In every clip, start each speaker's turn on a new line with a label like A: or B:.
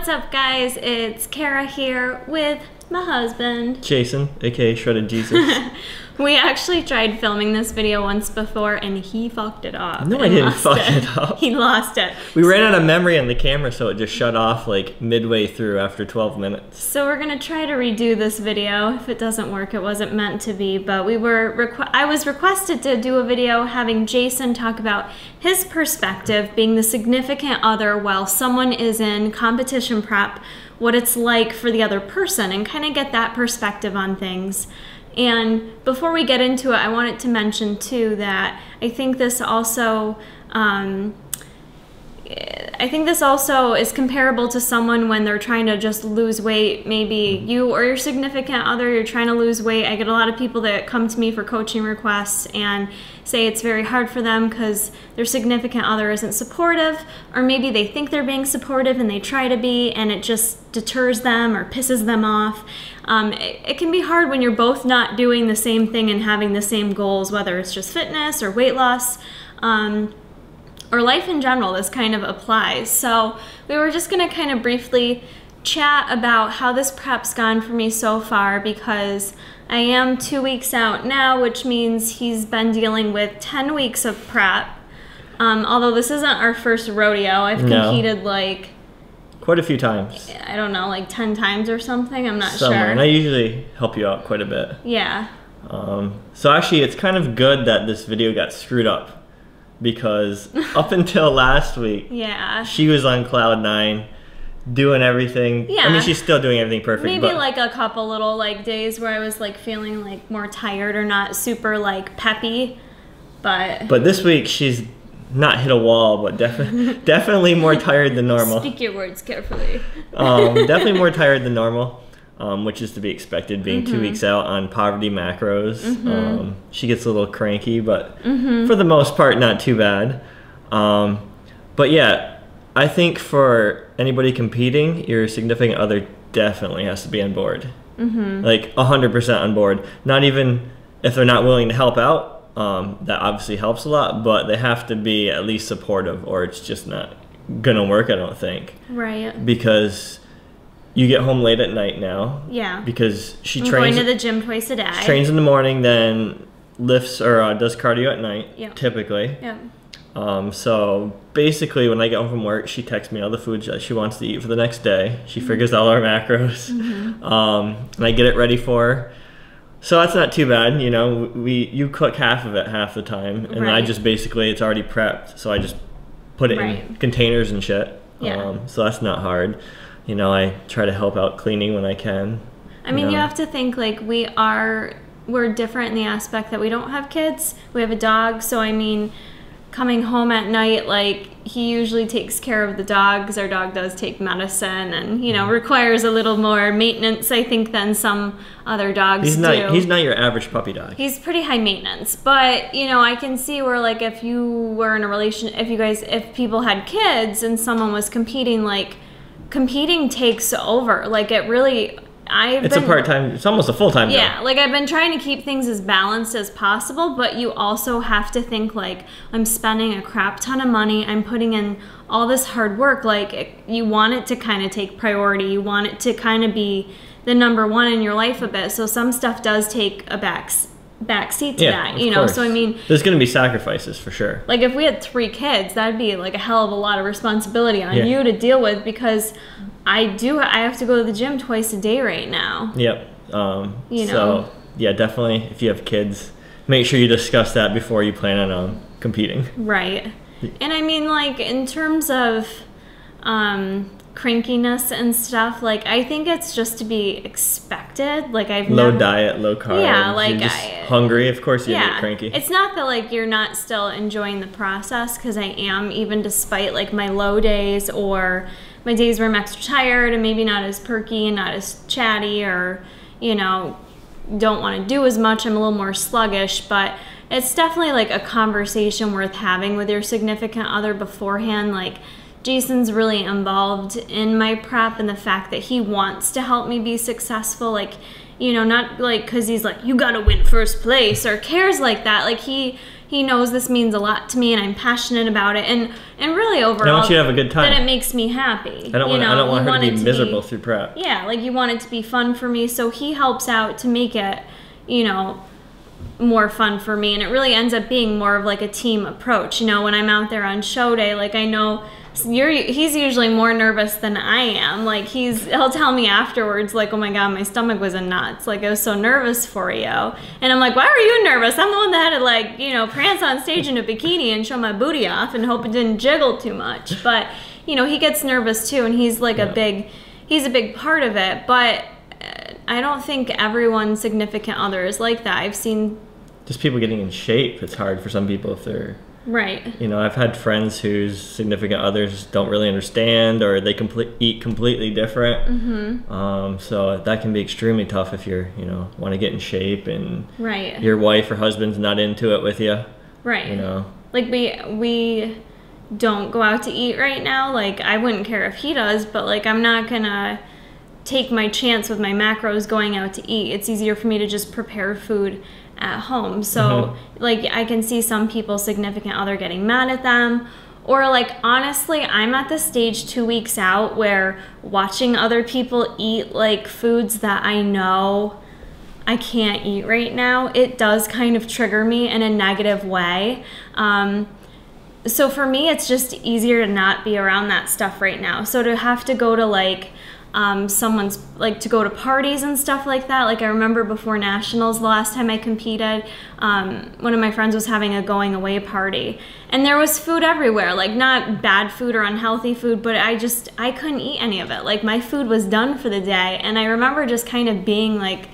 A: What's up, guys? It's Kara here with my husband,
B: Jason, aka Shredded Jesus.
A: We actually tried filming this video once before and he fucked it up.
B: No, I didn't fuck it up.
A: He lost it.
B: We ran out of memory on the camera, so it just shut off like midway through after 12 minutes.
A: So we're gonna try to redo this video. If it doesn't work, it wasn't meant to be, but I was requested to do a video having Jason talk about his perspective being the significant other while someone is in competition prep, what it's like for the other person, and kind of get that perspective on things. And before we get into it, I wanted to mention too that I think this also is comparable to someone when they're trying to just lose weight. Maybe you or your significant other, you're trying to lose weight. I get a lot of people that come to me for coaching requests and say it's very hard for them because their significant other isn't supportive, or maybe they think they're being supportive and they try to be and it just deters them or pisses them off. It can be hard when you're both not doing the same thing and having the same goals, whether it's just fitness or weight loss, or life in general. This kind of applies. So we were just gonna kind of briefly chat about how this prep's gone for me so far, because I am 2 weeks out now, which means he's been dealing with 10 weeks of prep. Although this isn't our first rodeo. I've competed like
B: quite a few times.
A: I don't know, like 10 times or something. I'm not
B: sure. And I usually help you out quite a bit.
A: Yeah.
B: So actually, it's kind of good that this video got screwed up, because up until last week,
A: yeah,
B: she was on cloud 9, doing everything.
A: Yeah.
B: I mean, she's still doing everything perfect.
A: Maybe like a couple little like days where I was like feeling like more tired or not super like peppy, but
B: this week she's not hit a wall, but definitely more tired than normal.
A: Speak your words carefully.
B: Definitely more tired than normal, which is to be expected being 2 weeks out on poverty macros. She gets a little cranky, but for the most part, not too bad. But yeah, I think for anybody competing, your significant other definitely has to be on board. Like 100% on board. Not even if they're not willing to help out. That obviously helps a lot, but they have to be at least supportive, or it's just not gonna work, I don't think.
A: Right.
B: Because you get home late at night now.
A: Yeah.
B: Because she
A: I'm
B: trains.
A: going to the gym twice a day.
B: Trains in the morning, then lifts or does cardio at night.
A: Yep.
B: Typically.
A: Yep.
B: So basically, when I get home from work, she texts me all the foods that she wants to eat for the next day. She figures all our macros, and I get it ready for her. So that's not too bad, you know. You cook half of it half the time, and then I just basically, it's already prepped, so I just put it in containers and shit.
A: Yeah.
B: So that's not hard. You know, I try to help out cleaning when I can.
A: I mean, you have to think like we're different in the aspect that we don't have kids. We have a dog, so I mean, coming home at night, like he usually takes care of the dog because our dog does take medicine and, you know, requires a little more maintenance, I think, than some other dogs do.
B: He's not your average puppy dog. He's
A: pretty high maintenance, but, you know, I can see where, like, if you were in a relation, if people had kids and someone was competing, like, competing takes over. Like, it really... It's almost a full-time job. Yeah, like I've been trying to keep things as balanced as possible, but you also have to think like, I'm spending a crap ton of money, I'm putting in all this hard work, like you want it to kind of take priority, you want it to kind of be the number one in your life a bit, so some stuff does take a back seat to that, you know,
B: course.
A: So I mean...
B: There's going to be sacrifices for sure.
A: Like if we had 3 kids, that'd be like a hell of a lot of responsibility on you to deal with, because I have to go to the gym twice a day right now. Yep. You know.
B: So yeah, definitely if you have kids, make sure you discuss that before you plan on competing. Right.
A: And I mean, like in terms of crankiness and stuff, like I think it's just to be expected. Like
B: low diet, low carb.
A: Yeah, like
B: you're just hungry, of course you get cranky.
A: It's not that like you're not still enjoying the process, because I am, even despite like my low days or my days where I'm extra tired and maybe not as perky and not as chatty, or, you know, don't want to do as much. I'm a little more sluggish, but it's definitely like a conversation worth having with your significant other beforehand. Like Jason's really involved in my prep and the fact that he wants to help me be successful. Like, you know, not like because he's like, you gotta win first place or cares like that. Like he he knows this means a lot to me and I'm passionate about it, and really overall,
B: And I want you to have a good time.
A: that it makes me happy.
B: I don't want her to be miserable through prep.
A: Yeah, like you want it to be fun for me, so he helps out to make it, more fun for me, and it really ends up being more of like a team approach. When I'm out there on show day, like I know he's usually more nervous than I am. Like he'll tell me afterwards, like, oh my god, my stomach was in knots, like I was so nervous for you. And I'm like, why were you nervous? I'm the one that had to like prance on stage in a bikini and show my booty off and hope it didn't jiggle too much. But he gets nervous too, and he's like he's a big part of it. But I don't think everyone's significant other is like that. I've seen
B: just people getting in shape. It's hard for some people if they're
A: right.
B: I've had friends whose significant others don't really understand, or they eat completely different. Mm-hmm. So that can be extremely tough if you're want to get in shape and
A: right.
B: your wife or husband's not into it with you.
A: Right. Like we don't go out to eat right now. Like I wouldn't care if he does, but like I'm not gonna take my chance with my macros going out to eat. It's easier for me to just prepare food at home. So like I can see some people's significant other getting mad at them, or like honestly I'm at the stage 2 weeks out where watching other people eat like foods that I know I can't eat right now, it does kind of trigger me in a negative way. So for me it's just easier to not be around that stuff right now. So to have to go to like someone's like to go to parties and stuff like that. Like I remember before nationals, the last time I competed, one of my friends was having a going away party, and there was food everywhere, like not bad food or unhealthy food, but I couldn't eat any of it. Like my food was done for the day, and I remember just kind of being like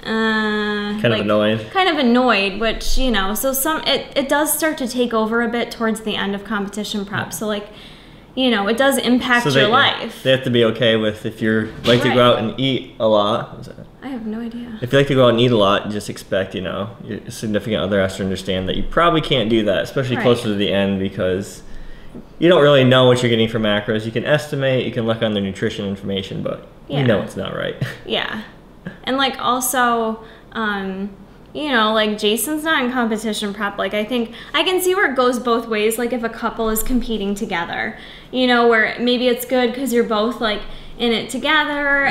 A: kind of annoyed, which so it does start to take over a bit towards the end of competition prep. So like it does impact your life.
B: They have to be okay with if you're like to go out and eat a lot.
A: I have no idea.
B: If you like to go out and eat a lot, just expect, your significant other has to understand that you probably can't do that, especially closer to the end, because you don't really know what you're getting for macros. You can estimate, you can look on their nutrition information, but you know it's not right.
A: Yeah. And like also, like Jason's not in competition prep. Like I think I can see where it goes both ways. Like if a couple is competing together, where maybe it's good because you're both like in it together,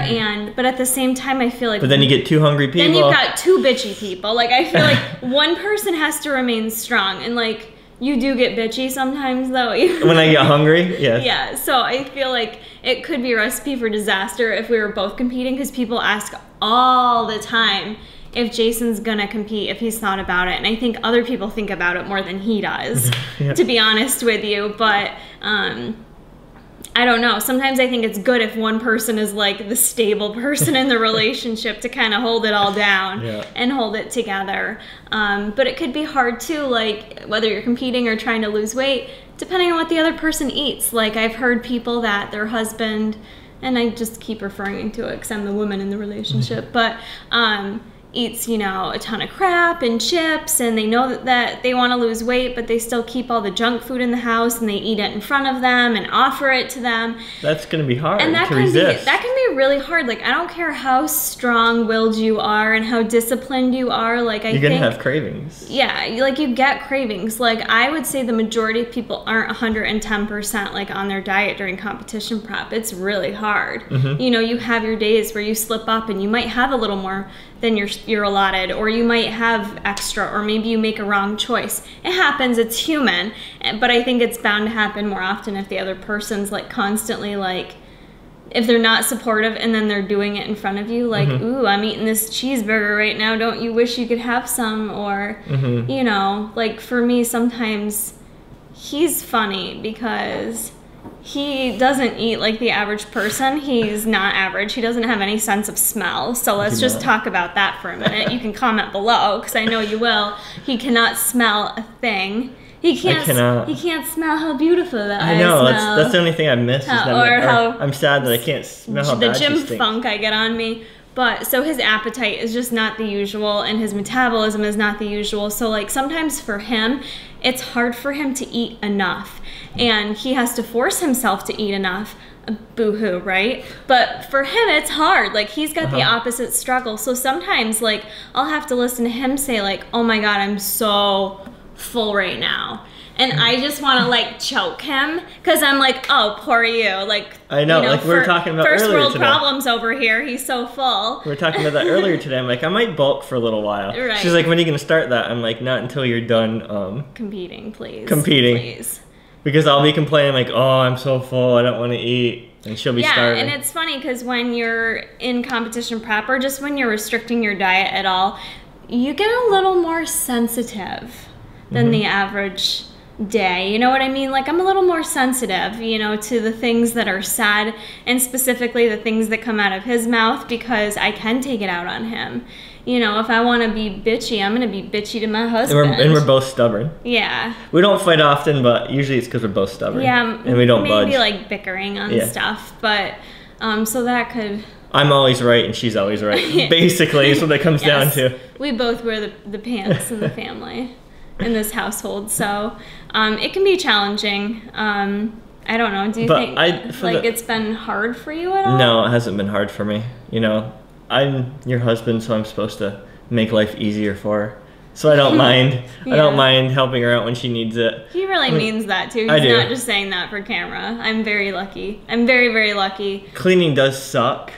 A: but at the same time I feel like.
B: But then you get two hungry people.
A: Then you've got two bitchy people. Like I feel like one person has to remain strong, and like you do get bitchy sometimes though.
B: When I get hungry, yes.
A: Yeah. So I feel like it could be a recipe for disaster if we were both competing, because people ask all the time if Jason's gonna compete, if he's thought about it. And I think other people think about it more than he does, to be honest with you. But I don't know. Sometimes I think it's good if one person is like the stable person in the relationship to kind of hold it all down and hold it together. But it could be hard too, like whether you're competing or trying to lose weight, depending on what the other person eats. Like I've heard people that their husband, and I just keep referring to it because I'm the woman in the relationship, but eats, a ton of crap and chips, and they know that they want to lose weight, but they still keep all the junk food in the house and they eat it in front of them and offer it to them.
B: That's going to be hard
A: and
B: to resist.
A: That can be really hard. Like I don't care how strong-willed you are and how disciplined you are. Like
B: you're going to have cravings.
A: Yeah, like you get cravings. Like I would say the majority of people aren't 110% like on their diet during competition prep. It's really hard. You have your days where you slip up and you might have a little more than you're allotted, or you might have extra, or maybe you make a wrong choice. It happens, it's human, but I think it's bound to happen more often if the other person's like constantly like, if they're not supportive and then they're doing it in front of you, like, ooh, I'm eating this cheeseburger right now, don't you wish you could have some? Or, like for me sometimes he's funny because he doesn't eat like the average person. He's not average. He doesn't have any sense of smell. So let's just talk about that for a minute. You can comment below because I know you will. He cannot smell a thing. He can't smell how beautiful that I
B: know.
A: smell.
B: That's the only thing I miss. I'm sad that I can't smell how bad she stinks.
A: The gym funk I get on me. But so his appetite is just not the usual, and his metabolism is not the usual. So like sometimes for him, it's hard for him to eat enough, and he has to force himself to eat enough. Boo-hoo, right? But for him, it's hard. Like he's got the opposite struggle. So sometimes like I'll have to listen to him say like, "Oh my God, I'm so full right now. And I just want to like choke him because I'm like, oh, poor you. Like,
B: I know, like we were talking about
A: first
B: earlier
A: world
B: today.
A: problems over here. He's so full.
B: We were talking about that earlier today. I'm like, I might bulk for a little while.
A: Right.
B: She's like, when are you going to start that? I'm like, not until you're done
A: competing, please.
B: Competing.
A: Please.
B: Because I'll be complaining like, oh, I'm so full, I don't want to eat. And she'll be starving.
A: And it's funny because when you're in competition prep or just when you're restricting your diet at all, you get a little more sensitive than the average day. You know what I mean? Like, I'm a little more sensitive, you know, to the things that are said and specifically the things that come out of his mouth because I can take it out on him. You know, if I want to be bitchy, I'm going to be bitchy to my husband.
B: And we're both stubborn.
A: Yeah.
B: We don't fight often, but usually it's because we're both stubborn.
A: Yeah.
B: And we don't budge.
A: Maybe like bickering on stuff, but so that could...
B: I'm always right and she's always right. Basically, is what it comes down to.
A: We both wear the pants in the family, in this household. So it can be challenging. I don't know. Do you think it's been hard for you at all?
B: No, it hasn't been hard for me. You know, I'm your husband, so I'm supposed to make life easier for her. So I don't mind. I don't mind helping her out when she needs it.
A: He really means that too. He's not just saying that for camera. I'm very lucky. I'm very, very lucky.
B: Cleaning does suck.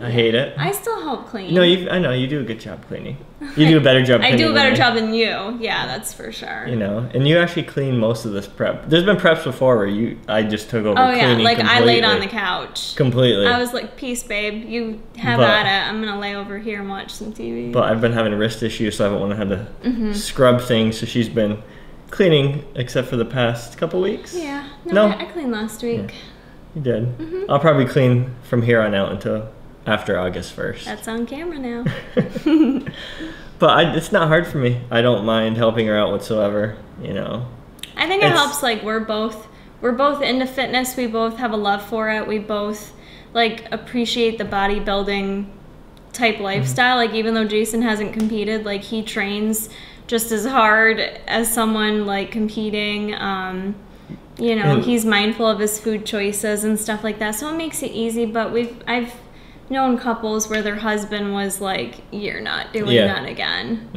B: I hate it.
A: I still help clean.
B: No, I know you do a good job cleaning. You do a better job cleaning.
A: I do a better job than you. Yeah, that's for sure.
B: You know, and you actually clean most of this prep. There's been preps before where I just took over cleaning
A: like
B: completely.
A: I laid on the couch.
B: Completely.
A: I was like, peace, babe. You have at it. I'm going to lay over here and watch some TV.
B: But I've been having wrist issues, so I haven't wanted to have to scrub things. So she's been cleaning except for the past couple weeks.
A: Yeah. No. I cleaned last week.
B: Yeah, you did. I'll probably clean from here on out until after August 1st.
A: That's on camera now.
B: But it's not hard for me. I don't mind helping her out whatsoever, you know.
A: I think it helps, like, we're both into fitness. We both have a love for it. We both, like, appreciate the bodybuilding type lifestyle. Like, even though Jason hasn't competed, like, he trains just as hard as someone, like, competing. You know, he's mindful of his food choices and stuff like that. So it makes it easy, but I've known couples where their husband was like, you're not doing that again.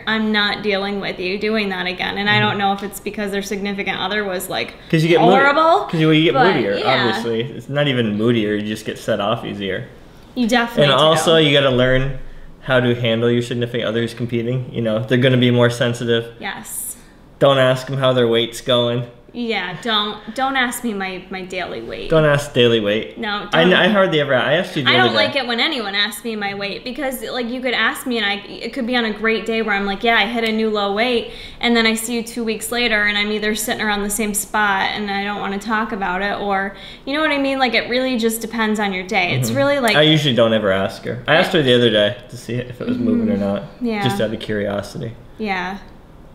A: I'm not dealing with you doing that again. And I don't know if it's because their significant other was like horrible.
B: Because you get moodier, obviously. It's not even moodier, you just get set off easier.
A: You definitely
B: And also you got to learn how to handle your significant others competing. You know, they're going to be more sensitive.
A: Yes.
B: Don't ask them how their weight's going.
A: Yeah, don't ask me my daily weight.
B: Don't ask daily weight.
A: No,
B: I hardly ever. I asked you the other day.
A: I don't like it when anyone asks me my weight because, like, you could ask me and it could be on a great day where I'm like, yeah, I hit a new low weight, and then I see you 2 weeks later and I'm either sitting around the same spot and I don't want to talk about it, or, you know what I mean? Like, it really just depends on your day. It's really like...
B: I usually don't ever ask her. I asked her the other day to see if it was moving or not.
A: Yeah.
B: Just out of curiosity.
A: Yeah.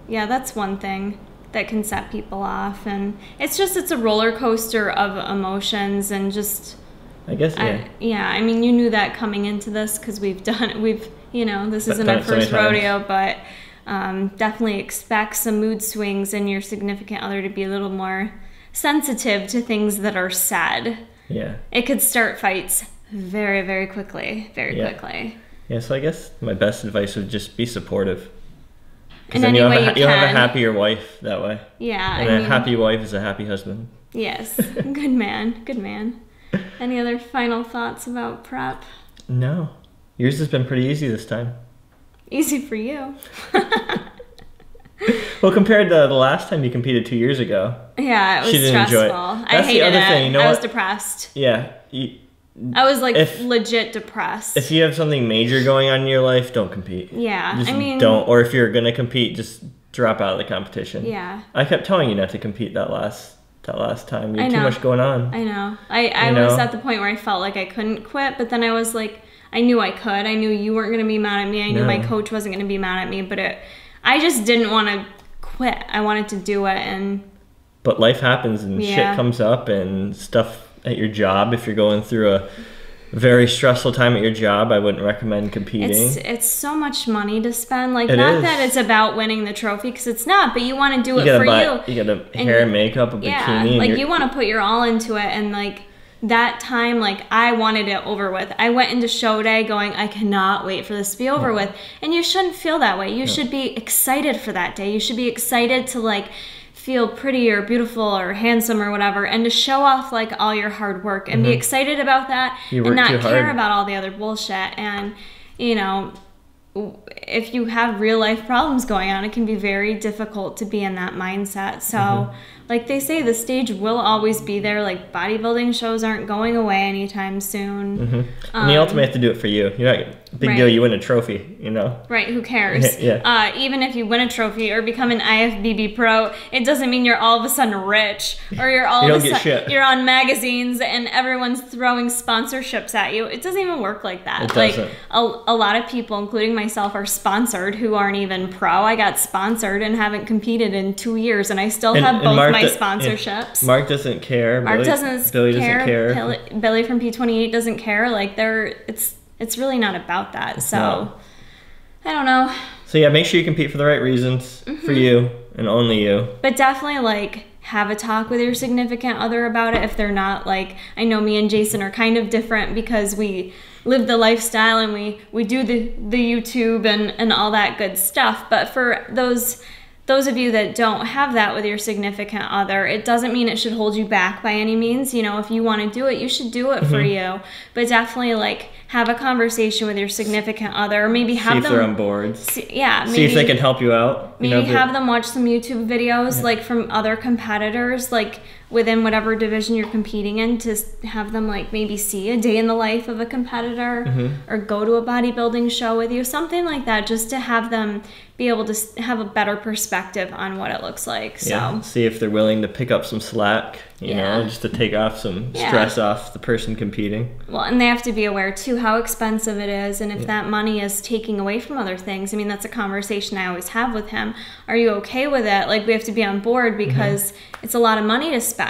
A: Yeah, that's one thing that can set people off, and it's a roller coaster of emotions, and just
B: I guess
A: I mean, you knew that coming into this because you know, this isn't our first rodeo, but definitely expect some mood swings and your significant other to be a little more sensitive to things that are said.
B: Yeah, it
A: could start fights very, very quickly, quickly.
B: Yeah, so I guess my best advice would just be supportive. Because
A: then you'll have
B: a happier wife that way.
A: Yeah.
B: And a happy wife is a happy husband.
A: Yes. Good man. Good man. Any other final thoughts about prep?
B: No. Yours has been pretty easy this time.
A: Easy for you.
B: Well, compared to the last time you competed 2 years ago.
A: Yeah, it was stressful. I hated it. I was depressed.
B: Yeah.
A: I was like legit depressed.
B: If you have something major going on in your life, don't compete.
A: Yeah,
B: just don't. Or if you're gonna compete, just drop out of the competition.
A: Yeah.
B: I kept telling you not to compete that last time. You had too much going on.
A: I know. I was at the point where I felt like I couldn't quit, but then I was like, I knew I could. I knew you weren't gonna be mad at me. I knew my coach wasn't gonna be mad at me. But I just didn't want to quit. I wanted to do it,
B: But life happens and shit comes up and stuff. At your job, if you're going through a very stressful time at your job, I wouldn't recommend competing.
A: It's so much money to spend. Like, not that it's about winning the trophy, because it's not, but you want to do it for you.
B: You got hair and makeup, a bikini.
A: Like, you want to put your all into it, and like, that time, like, I wanted it over with. I went into show day going, I cannot wait for this to be over with. And you shouldn't feel that way. You should be excited for that day. You should be excited to, like, feel pretty or beautiful or handsome or whatever, and to show off, like, all your hard work and be excited about that and not care about all the other bullshit. And, you know, if you have real life problems going on, it can be very difficult to be in that mindset. So like they say, the stage will always be there. Like, bodybuilding shows aren't going away anytime soon.
B: And you ultimately have to do it for you. You're not big deal. You win a trophy, you know.
A: Right? Who cares? Even if you win a trophy or become an IFBB pro, it doesn't mean you're all of a sudden rich, or you're all of a sudden you're on magazines and everyone's throwing sponsorships at you. It doesn't even work like that.
B: It doesn't.
A: Like, a lot of people, including myself, are sponsored who aren't even pro. I got sponsored and haven't competed in 2 years, and I still have both my sponsorships.
B: Mark doesn't care.
A: Mark
B: Billy
A: doesn't care. Billy from P28 doesn't care. Like, it's really not about that. So I don't know.
B: So yeah, make sure you compete for the right reasons, for you and only you. But
A: definitely, like, have a talk with your significant other about it if they're not, like, I know me and Jason are kind of different because we live the lifestyle and we do the YouTube and all that good stuff. But for those of you that don't have that with your significant other, it doesn't mean it should hold you back by any means. You know, if you want to do it, you should do it for you. But definitely, like, have a conversation with your significant other, or maybe have them...
B: See if they're on board.
A: See
B: if they can help you out.
A: Maybe have them watch some YouTube videos, like, from other competitors, like, within whatever division you're competing in, to have them, like, maybe see a day in the life of a competitor, or go to a bodybuilding show with you, something like that, just to have them be able to have a better perspective on what it looks like. So
B: see if they're willing to pick up some slack, you know, just to take off some stress off the person competing.
A: Well, and they have to be aware too how expensive it is, and if that money is taking away from other things. I mean, that's a conversation I always have with him. Are you okay with it? Like, we have to be on board because it's a lot of money to spend.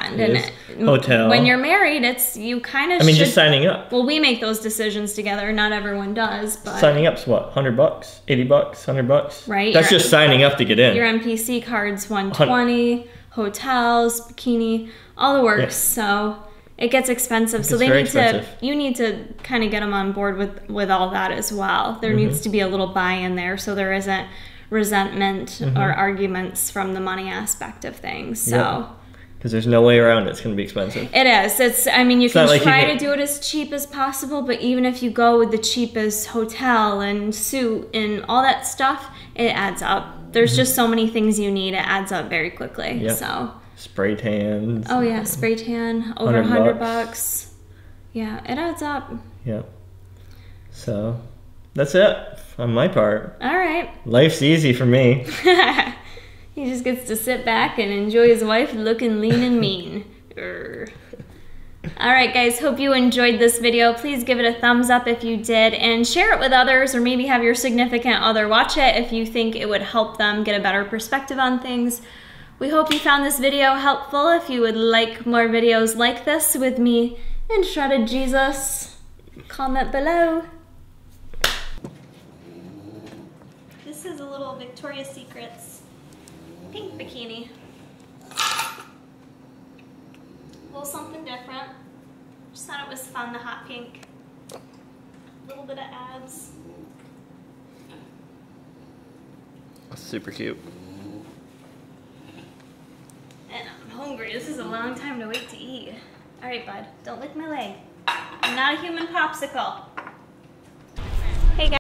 B: Hotel.
A: When you're married, it's, you kind of
B: just signing up.
A: Well, we make those decisions together. Not everyone does, but
B: signing up's what, $100, $80, $100?
A: Right.
B: That's just signing up to get in.
A: Your MPC card's $120, hotels, bikini, all the works. So it gets expensive. So you need to kind of get them on board with all that as well. There needs to be a little buy-in there, so there isn't resentment or arguments from the money aspect of things. So
B: because there's no way around it. It's going to be expensive.
A: It is. I mean, you can try to do it as cheap as possible, but even if you go with the cheapest hotel and suit and all that stuff, it adds up. There's just so many things you need. It adds up very quickly. So
B: spray tans.
A: Oh yeah, spray tan over $100. Yeah, it adds up.
B: Yep. So that's it on my part.
A: All right.
B: Life's easy for me.
A: He just gets to sit back and enjoy his wife looking lean and mean. Alright guys, hope you enjoyed this video. Please give it a thumbs up if you did, and share it with others, or maybe have your significant other watch it if you think it would help them get a better perspective on things. We hope you found this video helpful. If you would like more videos like this with me and Shredded Jesus, comment below. This is a little Victoria's Secrets pink bikini. A little something different. Just thought it was fun, the hot pink. A little bit of abs.
B: Super cute.
A: And I'm hungry. This is a long time to wait to eat. Alright, bud. Don't lick my leg. I'm not a human popsicle.